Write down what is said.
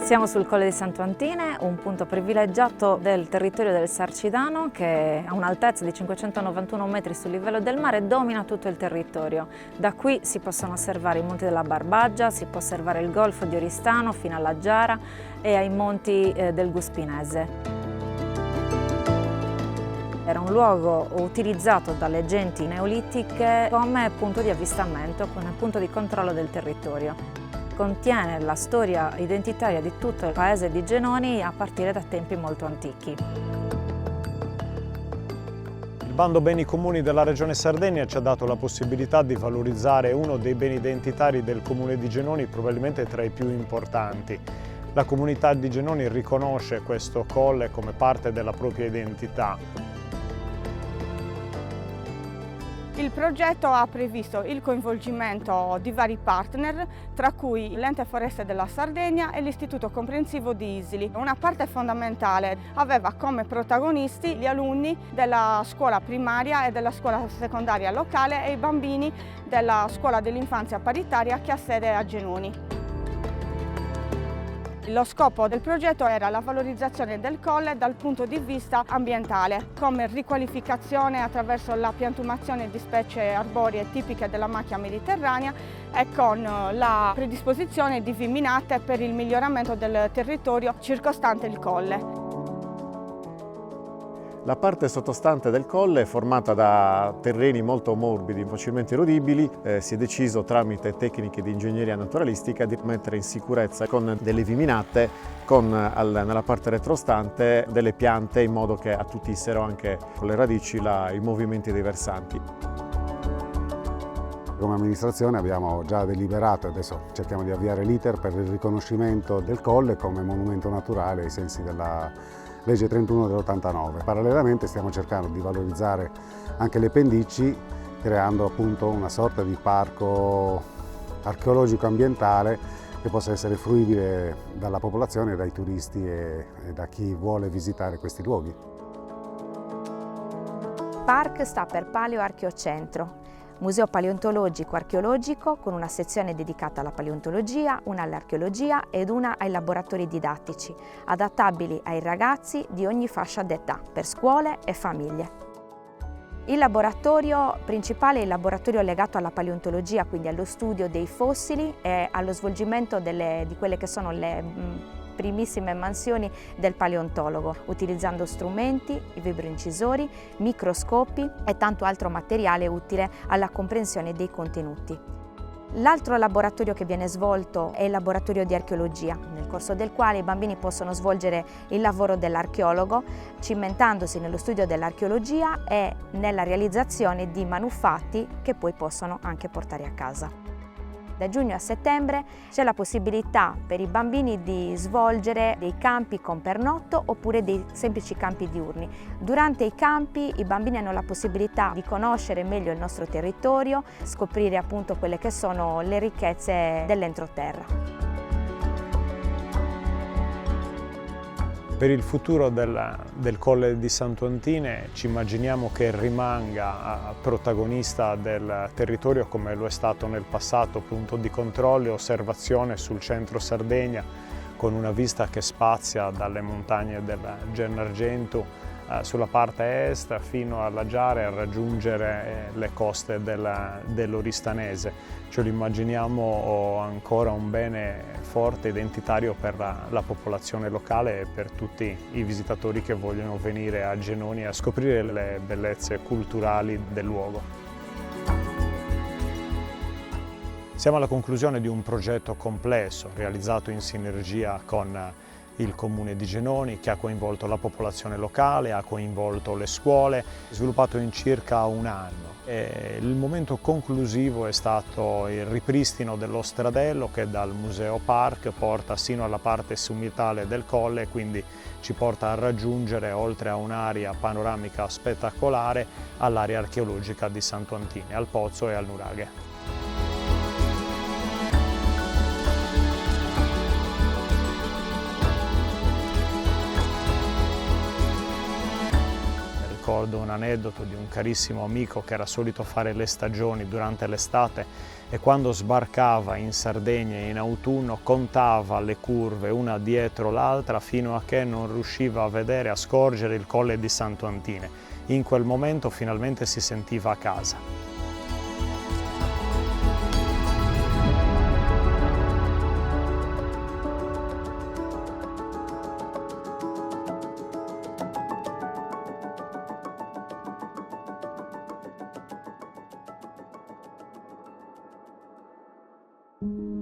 Siamo sul Colle di Santo Antine, un punto privilegiato del territorio del Sarcidano che a un'altezza di 591 metri sul livello del mare domina tutto il territorio. Da qui si possono osservare i monti della Barbaggia, si può osservare il golfo di Oristano fino alla Giara e ai monti del Guspinese. Era un luogo utilizzato dalle genti neolitiche come punto di avvistamento, come punto di controllo del territorio. Contiene la storia identitaria di tutto il paese di Genoni a partire da tempi molto antichi. Il bando beni comuni della Regione Sardegna ci ha dato la possibilità di valorizzare uno dei beni identitari del comune di Genoni, probabilmente tra i più importanti. La comunità di Genoni riconosce questo colle come parte della propria identità. Il progetto ha previsto il coinvolgimento di vari partner, tra cui l'Ente Foreste della Sardegna e l'Istituto Comprensivo di Isili. Una parte fondamentale aveva come protagonisti gli alunni della scuola primaria e della scuola secondaria locale e i bambini della scuola dell'infanzia paritaria che ha sede a Genoni. Lo scopo del progetto era la valorizzazione del colle dal punto di vista ambientale, come riqualificazione attraverso la piantumazione di specie arboree tipiche della macchia mediterranea e con la predisposizione di viminate per il miglioramento del territorio circostante il colle. La parte sottostante del colle è formata da terreni molto morbidi, facilmente erodibili. Si è deciso tramite tecniche di ingegneria naturalistica di mettere in sicurezza con delle viminate, nella parte retrostante delle piante in modo che attutissero anche con le radici i movimenti dei versanti. Come amministrazione abbiamo già deliberato e adesso cerchiamo di avviare l'iter per il riconoscimento del colle come monumento naturale ai sensi della legge 31 dell'89. Parallelamente stiamo cercando di valorizzare anche le pendici creando appunto una sorta di parco archeologico ambientale che possa essere fruibile dalla popolazione, dai turisti e da chi vuole visitare questi luoghi. PARC sta per Paleo Archeocentro, museo paleontologico-archeologico con una sezione dedicata alla paleontologia, una all'archeologia ed una ai laboratori didattici, adattabili ai ragazzi di ogni fascia d'età, per scuole e famiglie. Il laboratorio principale è il laboratorio legato alla paleontologia, quindi allo studio dei fossili e allo svolgimento di quelle che sono le primissime mansioni del paleontologo, utilizzando strumenti, i vibroincisori, microscopi e tanto altro materiale utile alla comprensione dei contenuti. L'altro laboratorio che viene svolto è il laboratorio di archeologia, nel corso del quale i bambini possono svolgere il lavoro dell'archeologo, cimentandosi nello studio dell'archeologia e nella realizzazione di manufatti che poi possono anche portare a casa. Da giugno a settembre c'è la possibilità per i bambini di svolgere dei campi con pernotto oppure dei semplici campi diurni. Durante i campi i bambini hanno la possibilità di conoscere meglio il nostro territorio, scoprire appunto quelle che sono le ricchezze dell'entroterra. Per il futuro del Colle di Santo Antine ci immaginiamo che rimanga protagonista del territorio come lo è stato nel passato, punto di controllo e osservazione sul centro Sardegna con una vista che spazia dalle montagne del Gennargentu sulla parte est fino alla Giara e a raggiungere le coste dell'Oristanese. Ce lo immaginiamo ancora un bene forte, identitario per la popolazione locale e per tutti i visitatori che vogliono venire a Genoni a scoprire le bellezze culturali del luogo. Siamo alla conclusione di un progetto complesso realizzato in sinergia con il Comune di Genoni, che ha coinvolto la popolazione locale, ha coinvolto le scuole, sviluppato in circa un anno. Il momento conclusivo è stato il ripristino dello stradello che dal Museo Park porta sino alla parte sommitale del colle, quindi ci porta a raggiungere, oltre a un'area panoramica spettacolare, all'area archeologica di Santo Antine, al Pozzo e al Nuraghe. ricordo un aneddoto di un carissimo amico che era solito fare le stagioni durante l'estate e quando sbarcava in Sardegna in autunno contava le curve una dietro l'altra fino a che non riusciva a vedere, a scorgere il Colle di Santo Antine. In quel momento finalmente si sentiva a casa. Thank you.